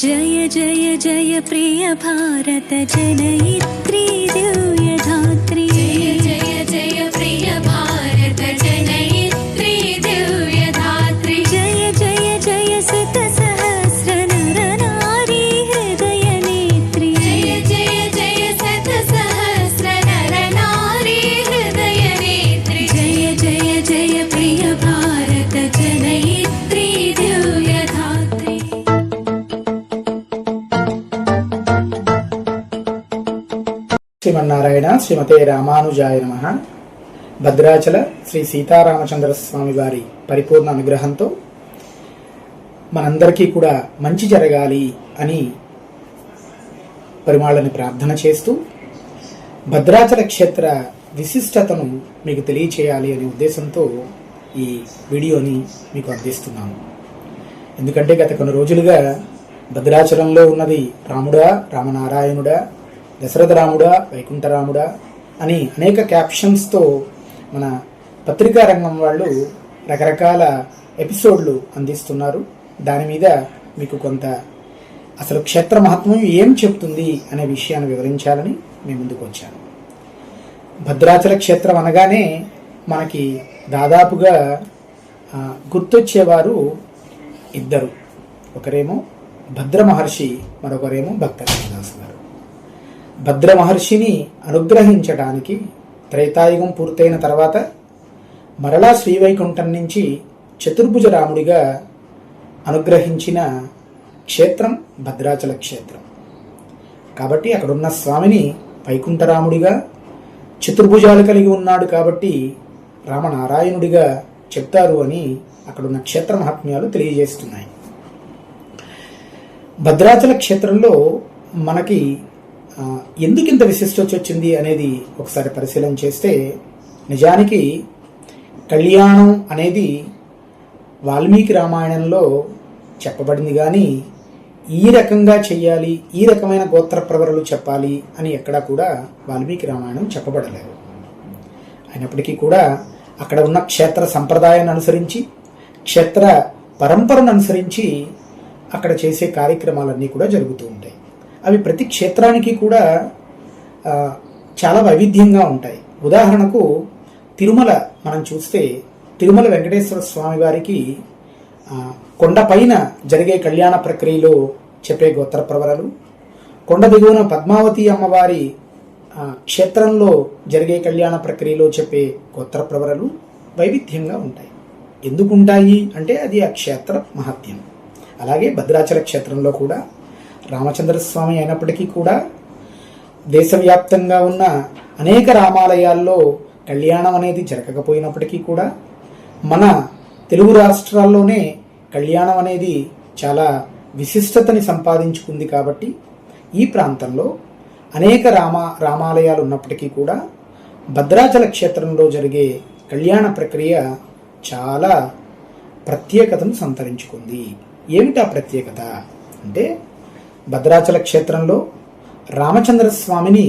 जय जय जय प्रिय भारत जनयित्री दिव्यधात्री। जय जय जय प्रिय भारत जनयित्री दिव्यधात्री। जय जय जय शत सहस्र नर नारी हृदय नेत्री। जय जय जय शत सहस्र नर नारी हृदय नेत्री। जय जय जय प्रिय भारत जनयित्री दिव्यधात्री। శ్రీమన్నారాయణ శ్రీమతే రామానుజాయ నమః. భద్రాచల శ్రీ సీతారామచంద్ర స్వామి వారి పరిపూర్ణ అనుగ్రహంతో మనందరికీ కూడా మంచి జరగాలి అని పరిమాళని ప్రార్థన చేస్తూ భద్రాచల క్షేత్ర విశిష్టతను మీకు తెలియచేయాలి అనే ఉద్దేశంతో ఈ వీడియోని మీకు అందిస్తున్నాను. ఎందుకంటే గత కొన్ని రోజులుగా భద్రాచలంలో ఉన్నది రాముడా, రామనారాయణుడా, దశరథ రాముడా, వైకుంఠరాముడా అని అనేక క్యాప్షన్స్తో మన పత్రికా రంగం వాళ్ళు రకరకాల ఎపిసోడ్లు అందిస్తున్నారు. దాని మీద మీకు కొంత అసలు క్షేత్ర మహాత్మ్యం ఏం చెప్తుంది అనే విషయాన్ని వివరించాలని మీ ముందుకు వచ్చాను. భద్రాచల క్షేత్రం అనగానే మనకి దాదాపుగా గుర్తొచ్చేవారు ఇద్దరు. ఒకరేమో భద్ర మహర్షి, మరొకరేమో భక్త రామదాసు గారు. భద్ర మహర్షిని అనుగ్రహించడానికి త్రేతాయుగం పూర్తయిన తర్వాత మరలా శ్రీవైకుంఠం నుంచి చతుర్భుజ రాముడిగా అనుగ్రహించిన క్షేత్రం భద్రాచల క్షేత్రం. కాబట్టి అక్కడున్న స్వామిని వైకుంఠరాముడిగా, చతుర్భుజాలు కలిగి ఉన్నాడు కాబట్టి రామనారాయణుడిగా చెప్తారు అని అక్కడున్న క్షేత్ర మహాత్మ్యాలు తెలియజేస్తున్నాయి. భద్రాచల క్షేత్రంలో మనకి ఎందుకింత విశిష్టత వచ్చింది అనేది ఒకసారి పరిశీలన చేస్తే, నిజానికి కళ్యాణం అనేది వాల్మీకి రామాయణంలో చెప్పబడింది, కానీ ఈ రకంగా చెయ్యాలి, ఈ రకమైన గోత్ర ప్రవరలు చెప్పాలి అని ఎక్కడా కూడా వాల్మీకి రామాయణం చెప్పబడలేదు. అయినప్పటికీ కూడా అక్కడ ఉన్న క్షేత్ర సంప్రదాయాన్ని అనుసరించి, క్షేత్ర పరంపరను అనుసరించి అక్కడ చేసే కార్యక్రమాలన్నీ కూడా జరుగుతూ ఉంటాయి. అవి ప్రతి క్షేత్రానికి కూడా చాలా వైవిధ్యంగా ఉంటాయి. ఉదాహరణకు తిరుమల మనం చూస్తే, తిరుమల వెంకటేశ్వర స్వామి వారికి కొండపైన జరిగే కళ్యాణ ప్రక్రియలో చెప్పే గోత్ర ప్రవరలు, కొండ దిగువన పద్మావతి అమ్మవారి క్షేత్రంలో జరిగే కళ్యాణ ప్రక్రియలో చెప్పే గోత్ర ప్రవరలు వైవిధ్యంగా ఉంటాయి. ఎందుకుంటాయి అంటే అది ఆ క్షేత్ర మహత్యం. అలాగే భద్రాచల క్షేత్రంలో కూడా రామచంద్రస్వామి అయినప్పటికీ కూడా దేశవ్యాప్తంగా ఉన్న అనేక రామాలయాల్లో కళ్యాణం అనేది జరగకపోయినప్పటికీ కూడా మన తెలుగు రాష్ట్రాల్లోనే కళ్యాణం అనేది చాలా విశిష్టతని సంపాదించుకుంది. కాబట్టి ఈ ప్రాంతంలో అనేక రామాలయాలు ఉన్నప్పటికీ కూడా భద్రాచల క్షేత్రంలో జరిగే కళ్యాణ ప్రక్రియ చాలా ప్రత్యేకతను సంతరించుకుంది. ఏమిటా ప్రత్యేకత అంటే, భద్రాచల క్షేత్రంలో రామచంద్ర స్వామిని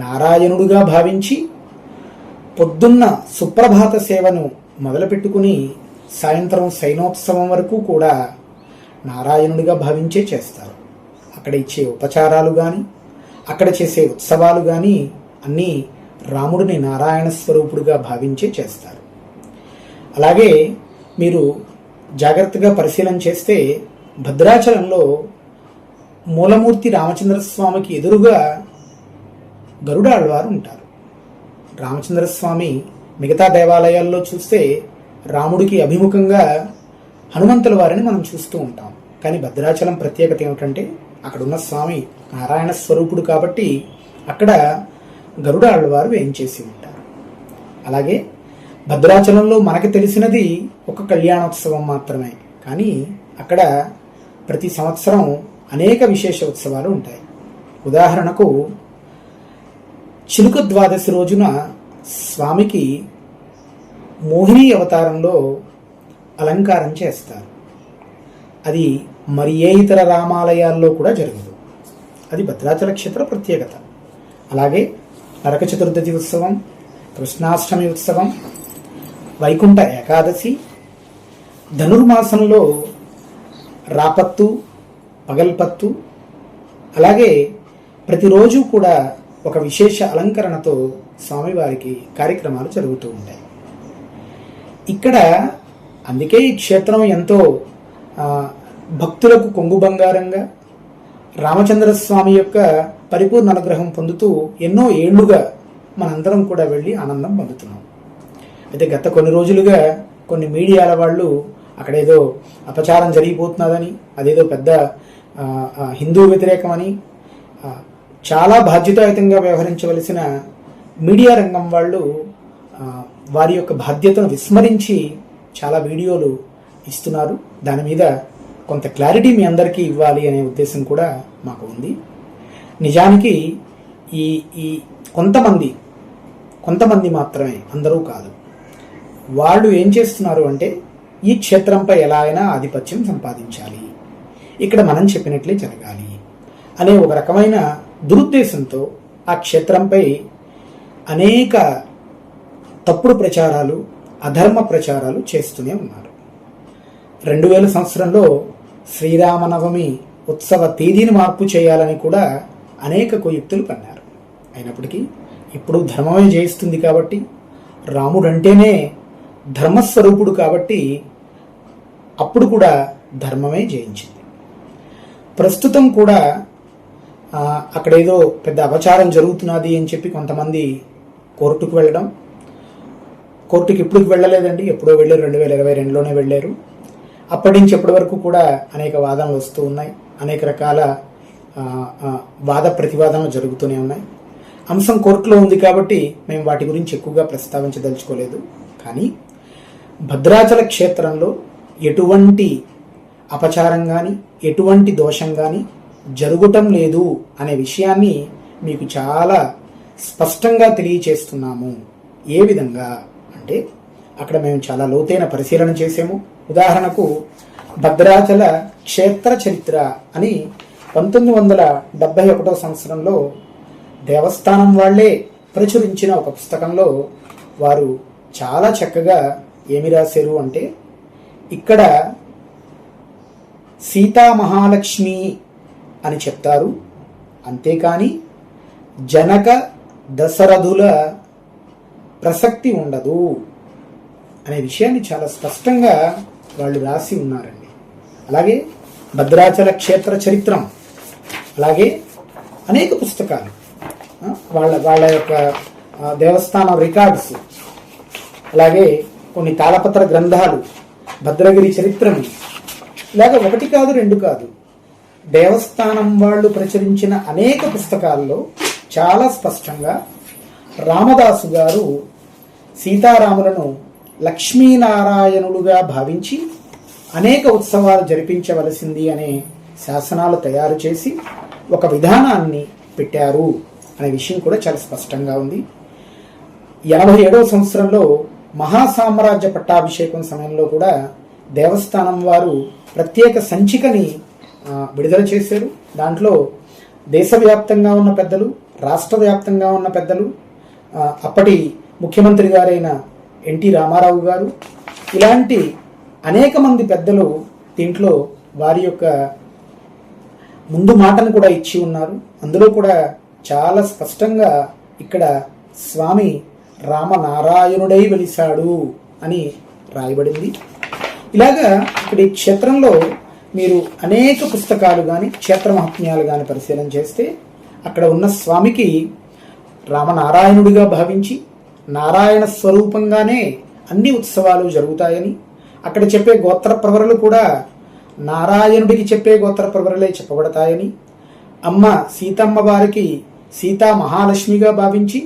నారాయణుడుగా భావించి పొద్దున్న సుప్రభాత సేవను మొదలుపెట్టుకుని సాయంత్రం శయనోత్సవం వరకు కూడా నారాయణుడిగా భావించే చేస్తారు. అక్కడ ఇచ్చే ఉపచారాలు కానీ, అక్కడ చేసే ఉత్సవాలు కానీ అన్నీ రాముడిని నారాయణ స్వరూపుడుగా భావించే చేస్తారు. అలాగే మీరు జాగ్రత్తగా పరిశీలన చేస్తే భద్రాచలంలో మూలమూర్తి రామచంద్రస్వామికి ఎదురుగా గరుడాళ్వారు ఉంటారు. రామచంద్రస్వామి మిగతా దేవాలయాల్లో చూస్తే రాముడికి అభిముఖంగా హనుమంతుల వారిని మనం చూస్తూ ఉంటాం. కానీ భద్రాచలం ప్రత్యేకత ఏమిటంటే, అక్కడున్న స్వామి నారాయణ స్వరూపుడు కాబట్టి అక్కడ గరుడాళ్వారు వేయించేసి ఉంటారు. అలాగే భద్రాచలంలో మనకు తెలిసినది ఒక కళ్యాణోత్సవం మాత్రమే, కానీ అక్కడ ప్రతి సంవత్సరం అనేక విశేష ఉత్సవాలు ఉంటాయి. ఉదాహరణకు చిలుక ద్వాదశి రోజున స్వామికి మోహిని అవతారంలో అలంకారం చేస్తారు. అది మరి ఏ ఇతర రామాలయాల్లో కూడా జరగదు. అది భద్రాచల క్షేత్ర ప్రత్యేకత. అలాగే నరక చతుర్దశి ఉత్సవం, కృష్ణాష్టమి ఉత్సవం, వైకుంఠ ఏకాదశి, ధనుర్మాసంలో రాపత్తు, పగల్పత్తు, అలాగే ప్రతిరోజు కూడా ఒక విశేష అలంకరణతో స్వామివారికి కార్యక్రమాలు జరుగుతూ ఉంటాయి. ఇక్కడ అందుకే ఈ క్షేత్రం ఎంతో భక్తులకు కొంగు బంగారంగా రామచంద్రస్వామి యొక్క పరిపూర్ణ అనుగ్రహం పొందుతూ ఎన్నో ఏళ్లుగా మనందరం కూడా వెళ్ళి ఆనందం పొందుతున్నాం. అయితే గత కొన్ని రోజులుగా కొన్ని మీడియాల వాళ్ళు అక్కడేదో అపచారం జరిగిపోతున్నదని, అదేదో పెద్ద హిందూ వ్యతిరేకమని, చాలా బాధ్యతాయుతంగా వ్యవహరించవలసిన మీడియా రంగం వాళ్ళు వారి యొక్క బాధ్యతను విస్మరించి చాలా వీడియోలు ఇస్తున్నారు. దాని మీద కొంత క్లారిటీ మీ అందరికీ ఇవ్వాలి అనే ఉద్దేశం కూడా మాకు ఉంది. నిజానికి ఈ ఈ కొంతమంది మాత్రమే, అందరూ కాదు, వాళ్ళు ఏం చేస్తున్నారు అంటే ఈ క్షేత్రంపై ఎలా అయినా ఆధిపత్యం సంపాదించాలి, ఇక్కడ మనం చెప్పినట్లే జరగాలి అనే ఒక రకమైన దురుద్దేశంతో ఆ క్షేత్రంపై అనేక తప్పుడు ప్రచారాలు, అధర్మ ప్రచారాలు చేస్తూనే ఉన్నారు. 2000 సంవత్సరంలో శ్రీరామనవమి ఉత్సవ తేదీని మార్పు చేయాలని కూడా అనేక కుయుక్తులు పన్నారు. అయినప్పటికీ ఇప్పుడు ధర్మమే జయిస్తుంది కాబట్టి, రాముడు అంటేనే ధర్మస్వరూపుడు కాబట్టి అప్పుడు కూడా ధర్మమే జయించింది. ప్రస్తుతం కూడా అక్కడేదో పెద్ద అపచారం జరుగుతున్నది అని చెప్పి కొంతమంది కోర్టుకు వెళ్ళడం, కోర్టుకి ఇప్పుడు వెళ్ళలేదండి, ఎప్పుడో వెళ్ళారు, 2022లోనే వెళ్ళారు. అప్పటి నుంచి ఎప్పటి వరకు కూడా అనేక వాదనలు వస్తూ ఉన్నాయి, అనేక రకాల వాద ప్రతివాదనలు జరుగుతూనే ఉన్నాయి. అంశం కోర్టులో ఉంది కాబట్టి మేము వాటి గురించి ఎక్కువగా ప్రస్తావించదలుచుకోలేదు. కానీ భద్రాచల క్షేత్రంలో ఎటువంటి అపచారం కానీ, ఎటువంటి దోషం కానీ జరగటం లేదు అనే విషయాన్ని మీకు చాలా స్పష్టంగా తెలియచేస్తున్నాము. ఏ విధంగా అంటే అక్కడ మేము చాలా లోతైన పరిశీలన చేసాము. ఉదాహరణకు భద్రాచల క్షేత్ర చరిత్ర అని 1971 సంవత్సరంలో దేవస్థానం వాళ్లే ప్రచురించిన ఒక పుస్తకంలో వారు చాలా చక్కగా ఏమి రాశారు అంటే, ఇక్కడ సీతా మహాలక్ష్మి అని చెప్తారు, అంతేకాని జనక దశరథుల ప్రసక్తి ఉండదు అనే విషయాన్ని చాలా స్పష్టంగా వాళ్ళు రాసి ఉన్నారండి. అలాగే భద్రాచల క్షేత్ర చరిత్రం, అలాగే అనేక పుస్తకాలు, వాళ్ళ యొక్క దేవస్థానం రికార్డ్స్, అలాగే కొన్ని తాళపత్ర గ్రంథాలు, భద్రగిరి చరిత్రని, ఇలాగ 1 కాదు 2 కాదు, దేవస్థానం వాళ్ళు ప్రచురించిన అనేక పుస్తకాల్లో చాలా స్పష్టంగా రామదాసు గారు సీతారాములను లక్ష్మీనారాయణులుగా భావించి అనేక ఉత్సవాలు జరిపించవలసింది అనే శాసనాలు తయారు చేసి ఒక విధానాన్ని పెట్టారు అనే విషయం కూడా చాలా స్పష్టంగా ఉంది. 87వ సంవత్సరంలో మహాసామ్రాజ్య పట్టాభిషేకం సమయంలో కూడా దేవస్థానం వారు ప్రత్యేక సంచికని విడుదల చేశారు. దాంట్లో దేశవ్యాప్తంగా ఉన్న పెద్దలు, రాష్ట్ర వ్యాప్తంగా ఉన్న పెద్దలు, అప్పటి ముఖ్యమంత్రి గారైన ఎన్టీ రామారావు గారు, ఇలాంటి అనేక మంది పెద్దలు దీంట్లో వారి యొక్క ముందు మాటను కూడా ఇచ్చి ఉన్నారు. అందులో కూడా చాలా స్పష్టంగా ఇక్కడ స్వామి రామనారాయణుడై వెలిశాడు అని రాయబడింది. ఇలాగా ఇక్కడ ఈ క్షేత్రంలో మీరు అనేక పుస్తకాలు కానీ, క్షేత్ర మహాత్మ్యాలు కానీ పరిశీలన చేస్తే అక్కడ ఉన్న స్వామికి రామనారాయణుడిగా భావించి నారాయణ స్వరూపంగానే అన్ని ఉత్సవాలు జరుగుతాయని, అక్కడ చెప్పే గోత్ర ప్రవరలు కూడా నారాయణుడికి చెప్పే గోత్ర ప్రవరలే చెప్పబడతాయని, అమ్మ సీతమ్మ వారికి సీతా మహాలక్ష్మిగా భావించి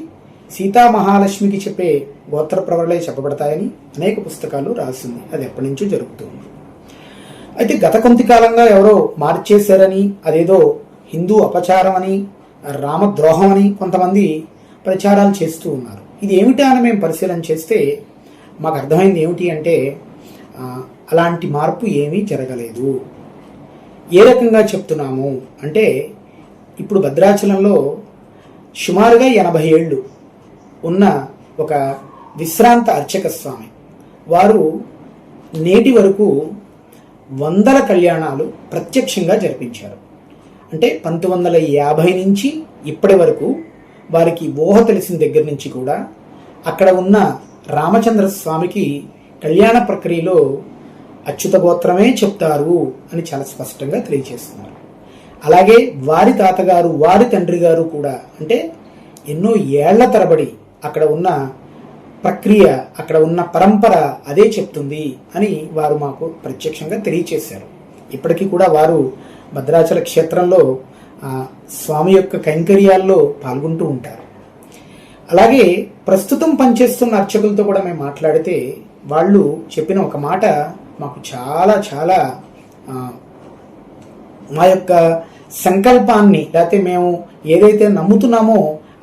సీతా మహాలక్ష్మికి చెప్పే గోత్ర ప్రవరలే చెప్పబడతాయని అనేక పుస్తకాలు రాసింది. అది ఎప్పటి నుంచో జరుగుతుంది. అయితే గత కొంత కాలంగా ఎవరో మార్చేశారని, అదేదో హిందూ అపచారం అని, రామద్రోహం అని కొంతమంది ప్రచారాలు చేస్తూ ఉన్నారు. ఇది ఏమిటా అని మేము పరిశీలన చేస్తే మాకు అర్థమైంది ఏమిటి అంటే, అలాంటి మార్పు ఏమీ జరగలేదు. ఏ రకంగా చెప్తున్నాము అంటే, ఇప్పుడు భద్రాచలంలో సుమారుగా 80 ఏళ్ళు ఉన్న ఒక విశ్రాంత అర్చక స్వామి వారు నేటి వరకు వందల కళ్యాణాలు ప్రత్యక్షంగా జరిపించారు. అంటే 1950 నుంచి ఇప్పటి వరకు వారికి ఊహ తెలిసిన దగ్గర నుంచి కూడా అక్కడ ఉన్న రామచంద్ర స్వామికి కళ్యాణ ప్రక్రియలో అచ్యుత గోత్రమే చెప్తారు అని చాలా స్పష్టంగా తెలియజేస్తున్నారు. అలాగే వారి తాతగారు, వారి తండ్రి గారు కూడా, అంటే ఎన్నో ఏళ్ల తరబడి అక్కడ ఉన్న ప్రక్రియ, అక్కడ ఉన్న పరంపర అదే చెప్తుంది అని వారు మాకు ప్రత్యక్షంగా తెలియచేశారు. ఇప్పటికీ కూడా వారు భద్రాచల క్షేత్రంలో స్వామి యొక్క కైంకర్యాల్లో పాల్గొంటూ ఉంటారు. అలాగే ప్రస్తుతం పనిచేస్తున్న అర్చకులతో కూడా మేము మాట్లాడితే వాళ్ళు చెప్పిన ఒక మాట మాకు చాలా చాలా మా యొక్క సంకల్పాన్ని, లేకపోతే మేము ఏదైతే నమ్ముతున్నామో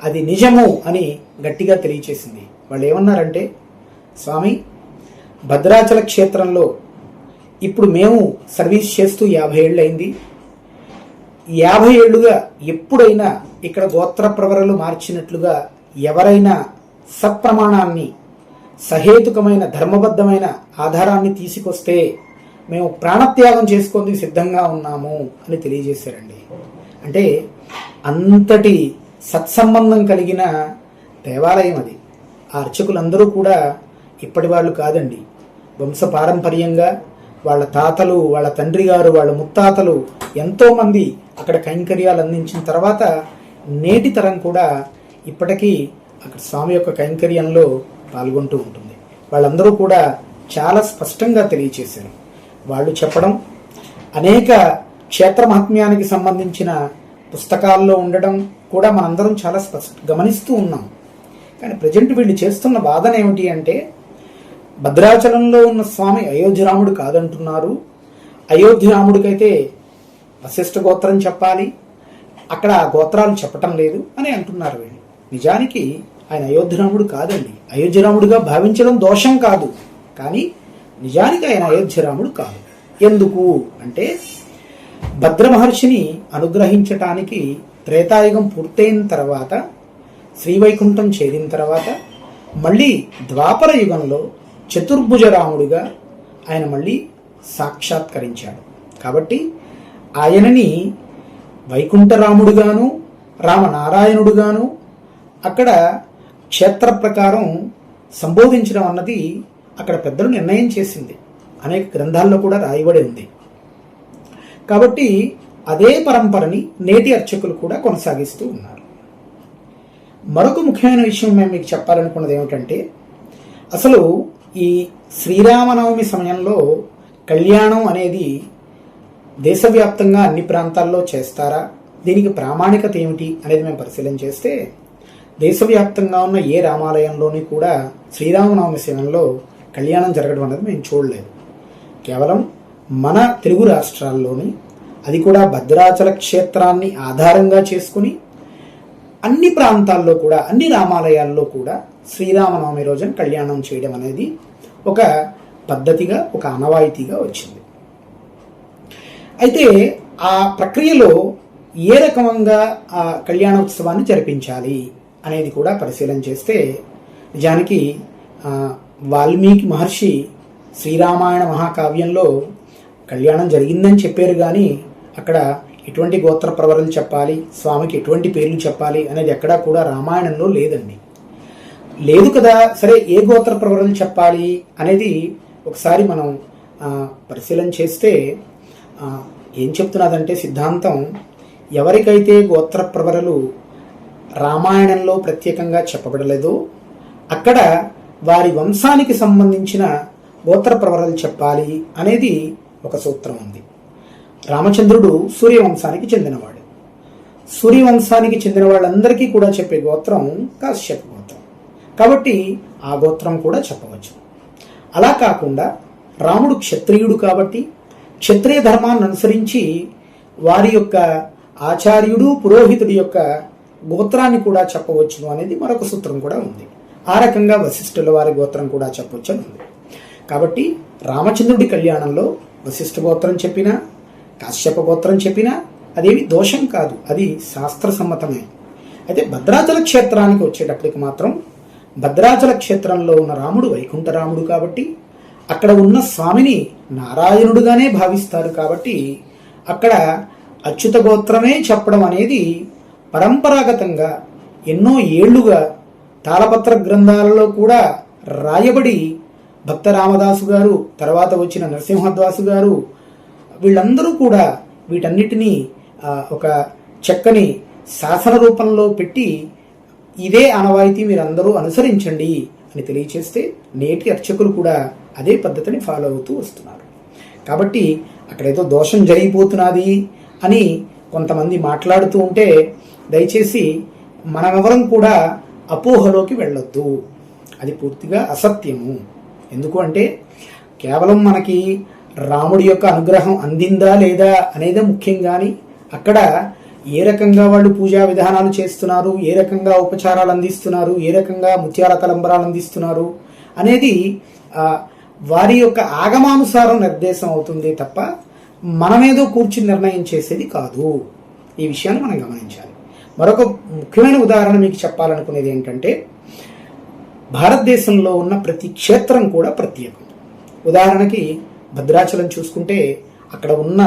అది నిజము అని గట్టిగా తెలియచేసింది. వాళ్ళు ఏమన్నారంటే, స్వామి, భద్రాచల క్షేత్రంలో ఇప్పుడు మేము సర్వీస్ చేస్తూ 50 ఏళ్ళు అయింది. 50 ఏళ్లుగా ఎప్పుడైనా ఇక్కడ గోత్ర ప్రవరలు మార్చినట్లుగా ఎవరైనా సత్ప్రమాణాన్ని, సహేతుకమైన ధర్మబద్ధమైన ఆధారాన్ని తీసుకొస్తే మేము ప్రాణత్యాగం చేసుకొని సిద్ధంగా ఉన్నాము అని తెలియజేశారండి. అంటే అంతటి సత్సంబంధం కలిగిన దేవాలయం అది. ఆ అర్చకులందరూ కూడా ఇప్పటి వాళ్ళు కాదండి. వంశపారంపర్యంగా వాళ్ళ తాతలు, వాళ్ళ తండ్రి గారు, వాళ్ళ ముత్తాతలు ఎంతోమంది అక్కడ కైంకర్యాలు అందించిన తర్వాత నేటి తరం కూడా ఇప్పటికీ అక్కడ స్వామి యొక్క కైంకర్యంలో పాల్గొంటూ ఉంటుంది. వాళ్ళందరూ కూడా చాలా స్పష్టంగా తెలియచేశారు. వాళ్ళు చెప్పడం, అనేక క్షేత్ర మహాత్మ్యానికి సంబంధించిన పుస్తకాల్లో ఉండడం కూడా మనందరం చాలా గమనిస్తూ ఉన్నాం. కానీ ప్రజెంట్ వీళ్ళు చేస్తున్న వాదన ఏమిటి అంటే, భద్రాచలంలో ఉన్న స్వామి అయోధ్యరాముడు కాదంటున్నారు. అయోధ్యరాముడికైతే వశిష్ఠ గోత్రం చెప్పాలి, అక్కడ ఆ గోత్రాలు చెప్పటం లేదు అని అంటున్నారు వీళ్ళు. నిజానికి ఆయన అయోధ్యరాముడు కాదండి. అయోధ్యరాముడిగా భావించడం దోషం కాదు, కానీ నిజానికి ఆయన అయోధ్యరాముడు కాదు. ఎందుకు అంటే, భద్ర మహర్షిని అనుగ్రహించటానికి త్రేతాయుగం పూర్తయిన తర్వాత, శ్రీవైకుంఠం చేరిన తర్వాత మళ్ళీ ద్వాపర యుగంలో చతుర్భుజ రాముడిగా ఆయన మళ్ళీ సాక్షాత్కరించాడు. కాబట్టి ఆయనని వైకుంఠరాముడుగాను, రామనారాయణుడుగాను అక్కడ క్షేత్ర ప్రకారం సంబోధించడం అన్నది అక్కడ పెద్దలు నిర్ణయం చేసింది. అనేక గ్రంథాల్లో కూడా రాయబడి ఉంది. కాబట్టి అదే పరంపరని నేటి అర్చకులు కూడా కొనసాగిస్తూ ఉన్నారు. మరొక ముఖ్యమైన విషయం మేము మీకు చెప్పాలనుకున్నది ఏమిటంటే, అసలు ఈ శ్రీరామనవమి సమయంలో కళ్యాణం అనేది దేశవ్యాప్తంగా అన్ని ప్రాంతాల్లో చేస్తారా, దీనికి ప్రామాణికత ఏమిటి అనేది మేము పరిశీలన చేస్తే, దేశవ్యాప్తంగా ఉన్న ఏ రామాలయంలోని కూడా శ్రీరామనవమి సమయంలో కళ్యాణం జరగడం అనేది మేము చూడలేదు. కేవలం మన తెలుగు రాష్ట్రాల్లోని, అది కూడా భద్రాచల క్షేత్రాన్ని ఆధారంగా చేసుకుని అన్ని ప్రాంతాల్లో కూడా, అన్ని రామాలయాల్లో కూడా శ్రీరామనవమి రోజున కళ్యాణం చేయడం అనేది ఒక పద్ధతిగా, ఒక ఆనవాయితీగా వచ్చింది. అయితే ఆ ప్రక్రియలో ఏ రకంగా ఆ కళ్యాణోత్సవాన్ని జరిపించాలి అనేది కూడా పరిశీలన చేస్తే, నిజానికి వాల్మీకి మహర్షి శ్రీరామాయణ మహాకావ్యంలో కళ్యాణం జరిగిందని చెప్పారు, కానీ అక్కడ ఎటువంటి గోత్ర ప్రవరలు చెప్పాలి, స్వామికి ఎటువంటి పేర్లు చెప్పాలి అనేది ఎక్కడా కూడా రామాయణంలో లేదండి. లేదు కదా, సరే ఏ గోత్ర ప్రవరలు చెప్పాలి అనేది ఒకసారి మనం పరిశీలన చేస్తే ఏం చెప్తున్నదంటే సిద్ధాంతం, ఎవరికైతే గోత్ర ప్రవరలు రామాయణంలో ప్రత్యేకంగా చెప్పబడలేదో అక్కడ వారి వంశానికి సంబంధించిన గోత్ర ప్రవరలు చెప్పాలి అనేది ఒక సూత్రం ఉంది. రామచంద్రుడు సూర్యవంశానికి చెందినవాడు. సూర్యవంశానికి చెందిన వాళ్ళందరికీ కూడా చెప్పే గోత్రం కాశ్యప గోత్రం. కాబట్టి ఆ గోత్రం కూడా చెప్పవచ్చు. అలా కాకుండా రాముడు క్షత్రియుడు కాబట్టి క్షత్రియ ధర్మాన్ని అనుసరించి వారి యొక్క ఆచార్యుడు, పురోహితుడి యొక్క గోత్రాన్ని కూడా చెప్పవచ్చు అనేది మరొక సూత్రం కూడా ఉంది. ఆ రకంగా వశిష్ఠుల వారి గోత్రం కూడా చెప్పవచ్చు అని ఉంది. కాబట్టి రామచంద్రుడి కళ్యాణంలో వశిష్ఠ గోత్రం చెప్పినా, కాశ్యప గోత్రం చెప్పినా అదేమి దోషం కాదు, అది శాస్త్ర సమ్మతమే. అయితే భద్రాచల క్షేత్రానికి వచ్చేటప్పటికి మాత్రం భద్రాచల క్షేత్రంలో ఉన్న రాముడు వైకుంఠరాముడు కాబట్టి అక్కడ ఉన్న స్వామిని నారాయణుడుగానే భావిస్తారు. కాబట్టి అక్కడ అచ్యుత గోత్రమే చెప్పడం అనేది పరంపరాగతంగా ఎన్నో ఏళ్లుగా తాళపత్ర గ్రంథాలలో కూడా రాయబడి భక్త రామదాసు గారు, తర్వాత వచ్చిన నరసింహదాసు గారు, వీళ్ళందరూ కూడా వీటన్నిటినీ ఒక చక్కని శాసన రూపంలో పెట్టి ఇదే ఆనవాయితీ మీరందరూ అనుసరించండి అని తెలియచేస్తే నేటి అర్చకులు కూడా అదే పద్ధతిని ఫాలో అవుతూ వస్తున్నారు. కాబట్టి అక్కడేదో దోషం జరిగిపోతున్నది అని కొంతమంది మాట్లాడుతూ ఉంటే దయచేసి మనమెవరం కూడా అపోహలోకి వెళ్ళొద్దు. అది పూర్తిగా అసత్యము. ఎందుకు అంటే కేవలం మనకి రాముడి యొక్క అనుగ్రహం అందిందా లేదా అనేదే ముఖ్యం. కానీ అక్కడ ఏ రకంగా వాళ్ళు పూజా విధానాలు చేస్తున్నారు, ఏ రకంగా ఉపచారాలు అందిస్తున్నారు, ఏ రకంగా ముత్యాల తలంబరాలు అందిస్తున్నారు అనేది వారి యొక్క ఆగమానుసారం నిర్దేశం అవుతుంది తప్ప మనమేదో కూర్చుని నిర్ణయం చేసేది కాదు. ఈ విషయాన్ని మనం గమనించాలి. మరొక ముఖ్యమైన ఉదాహరణ మీకు చెప్పాలనుకునేది ఏంటంటే భారతదేశంలో ఉన్న ప్రతి క్షేత్రం కూడా ప్రత్యేకం. ఉదాహరణకి భద్రాచలం చూసుకుంటే అక్కడ ఉన్న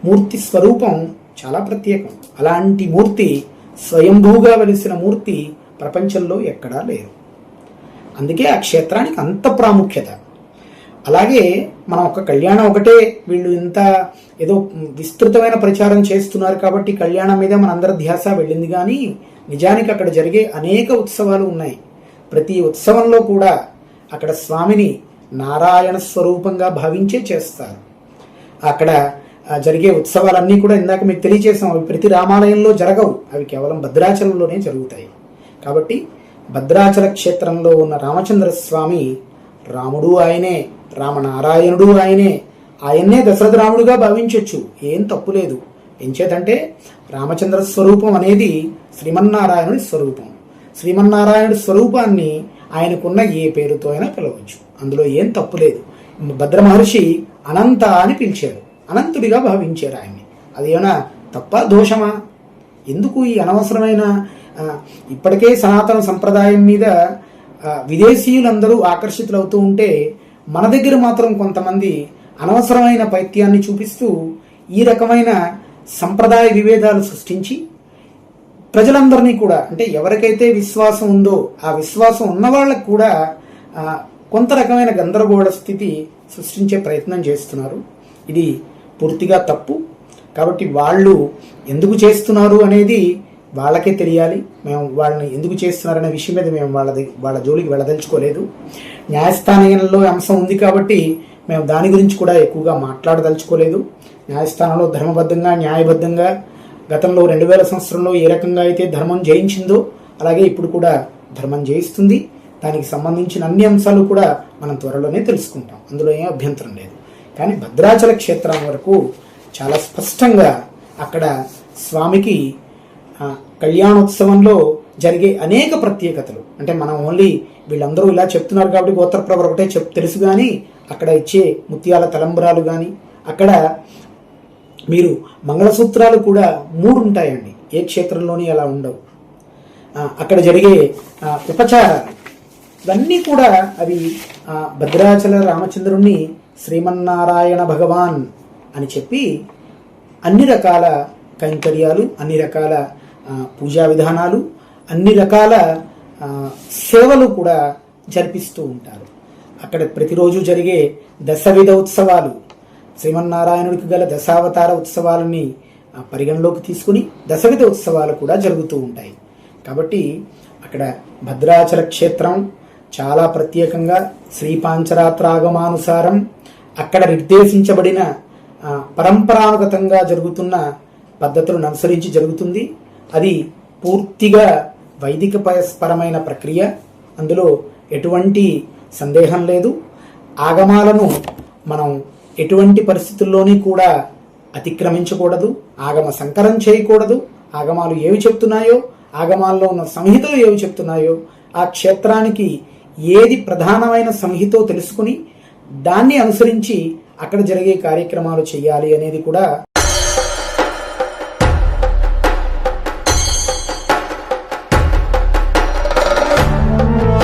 మూర్తి స్వరూపం చాలా ప్రత్యేకం. అలాంటి మూర్తి, స్వయంభూగా వెలిసిన మూర్తి ప్రపంచంలో ఎక్కడా లేరు. అందుకే ఆ క్షేత్రానికి అంత ప్రాముఖ్యత. అలాగే మనం ఒక కళ్యాణం ఒకటే వీళ్ళు ఇంత ఏదో విస్తృతమైన ప్రచారం చేస్తున్నారు కాబట్టి కళ్యాణం మీద మనందరి ధ్యాస వెళ్ళింది. కానీ నిజానికి అక్కడ జరిగే అనేక ఉత్సవాలు ఉన్నాయి. ప్రతి ఉత్సవంలో కూడా అక్కడ స్వామిని నారాయణ స్వరూపంగా భావించే చేస్తారు. అక్కడ జరిగే ఉత్సవాలన్నీ కూడా ఇందాక మీకు తెలియజేసాం, అవి ప్రతి రామాలయంలో జరగవు, అవి కేవలం భద్రాచలంలోనే జరుగుతాయి. కాబట్టి భద్రాచల క్షేత్రంలో ఉన్న రామచంద్ర స్వామి రాముడు ఆయనే, రామనారాయణుడు ఆయనే, ఆయన్నే దశరథ రాముడుగా భావించవచ్చు. ఏం తప్పు లేదు. ఎంచేతంటే రామచంద్ర స్వరూపం అనేది శ్రీమన్నారాయణుడి స్వరూపం. శ్రీమన్నారాయణుడి స్వరూపాన్ని ఆయనకున్న ఏ పేరుతో అయినా పిలవచ్చు, అందులో ఏం తప్పు లేదు. భద్ర మహర్షి అనంత అని పిలిచారు, అనంతుడిగా భావించారు ఆయన్ని. అదేమైనా తప్ప దోషమా? ఎందుకు ఈ అనవసరమైన ఇప్పటికే సనాతన సంప్రదాయం మీద విదేశీయులందరూ ఆకర్షితులవుతూ ఉంటే మన దగ్గర మాత్రం కొంతమంది అనవసరమైన పైత్యాన్ని చూపిస్తూ ఈ రకమైన సంప్రదాయ విభేదాలు సృష్టించి ప్రజలందరినీ కూడా, అంటే ఎవరికైతే విశ్వాసం ఉందో ఆ విశ్వాసం ఉన్న వాళ్ళకు కూడా కొంత రకమైన గందరగోళ స్థితి సృష్టించే ప్రయత్నం చేస్తున్నారు. ఇది పూర్తిగా తప్పు. కాబట్టి వాళ్ళు ఎందుకు చేస్తున్నారు అనేది వాళ్ళకే తెలియాలి. మేము వాళ్ళని ఎందుకు చేస్తున్నారనే విషయం మీద మేము వాళ్ళ జోలికి వెళ్ళదలుచుకోలేదు. న్యాయస్థానంలో అంశం ఉంది కాబట్టి మేము దాని గురించి కూడా ఎక్కువగా మాట్లాడదలుచుకోలేదు. న్యాయస్థానంలో ధర్మబద్ధంగా, న్యాయబద్ధంగా గతంలో 2000 సంవత్సరంలో ఏ రకంగా అయితే ధర్మం జయించిందో అలాగే ఇప్పుడు కూడా ధర్మం జయిస్తుంది. దానికి సంబంధించిన అన్ని అంశాలు కూడా మనం త్వరలోనే తెలుసుకుంటాం, అందులో ఏం అభ్యంతరం లేదు. కానీ భద్రాచల క్షేత్రం వరకు చాలా స్పష్టంగా అక్కడ స్వామికి కళ్యాణోత్సవంలో జరిగే అనేక ప్రత్యేకతలు, అంటే మనం ఓన్లీ వీళ్ళందరూ ఇలా చెప్తున్నారు కాబట్టి గోత్రప్రవర్ ఒకటే తెలుసు, కానీ అక్కడ ఇచ్చే ముత్యాల తలంబరాలు కానీ, అక్కడ మీరు మంగళసూత్రాలు కూడా 3 ఉంటాయండి, ఏ క్షేత్రంలోని అలా ఉండవు. అక్కడ జరిగే ఉపచారాలు ఇవన్నీ కూడా అవి భద్రాచల రామచంద్రుణ్ణి శ్రీమన్నారాయణ భగవాన్ అని చెప్పి అన్ని రకాల కైంకర్యాలు, అన్ని రకాల పూజా విధానాలు, అన్ని రకాల సేవలు కూడా జరిపిస్తూ ఉంటారు. అక్కడ ప్రతిరోజు జరిగే దశవిధ ఉత్సవాలు, శ్రీమన్నారాయణుడికి గల దశావతార ఉత్సవాలని పరిగణలోకి తీసుకుని దశవిధ ఉత్సవాలు కూడా జరుగుతూ ఉంటాయి. కాబట్టి అక్కడ భద్రాచల క్షేత్రం చాలా ప్రత్యేకంగా శ్రీపాంచరాత్రాగమానుసారం అక్కడ నిర్దేశించబడిన పరంపరానుగతంగా జరుగుతున్న పద్ధతులను అనుసరించి జరుగుతుంది. అది పూర్తిగా వైదిక పరమైన ప్రక్రియ, అందులో ఎటువంటి సందేహం లేదు. ఆగమాలను మనం ఎటువంటి పరిస్థితుల్లోని కూడా అతిక్రమించకూడదు, ఆగమ సంకరం చేయకూడదు. ఆగమాలు ఏవి చెప్తున్నాయో, ఆగమాల్లో ఉన్న సంహితలు ఏవి చెప్తున్నాయో, ఆ క్షేత్రానికి ఏది ప్రధానమైన సంహితో తెలుసుకుని దాన్ని అనుసరించి అక్కడ జరిగే కార్యక్రమాలు చేయాలి అనేది కూడా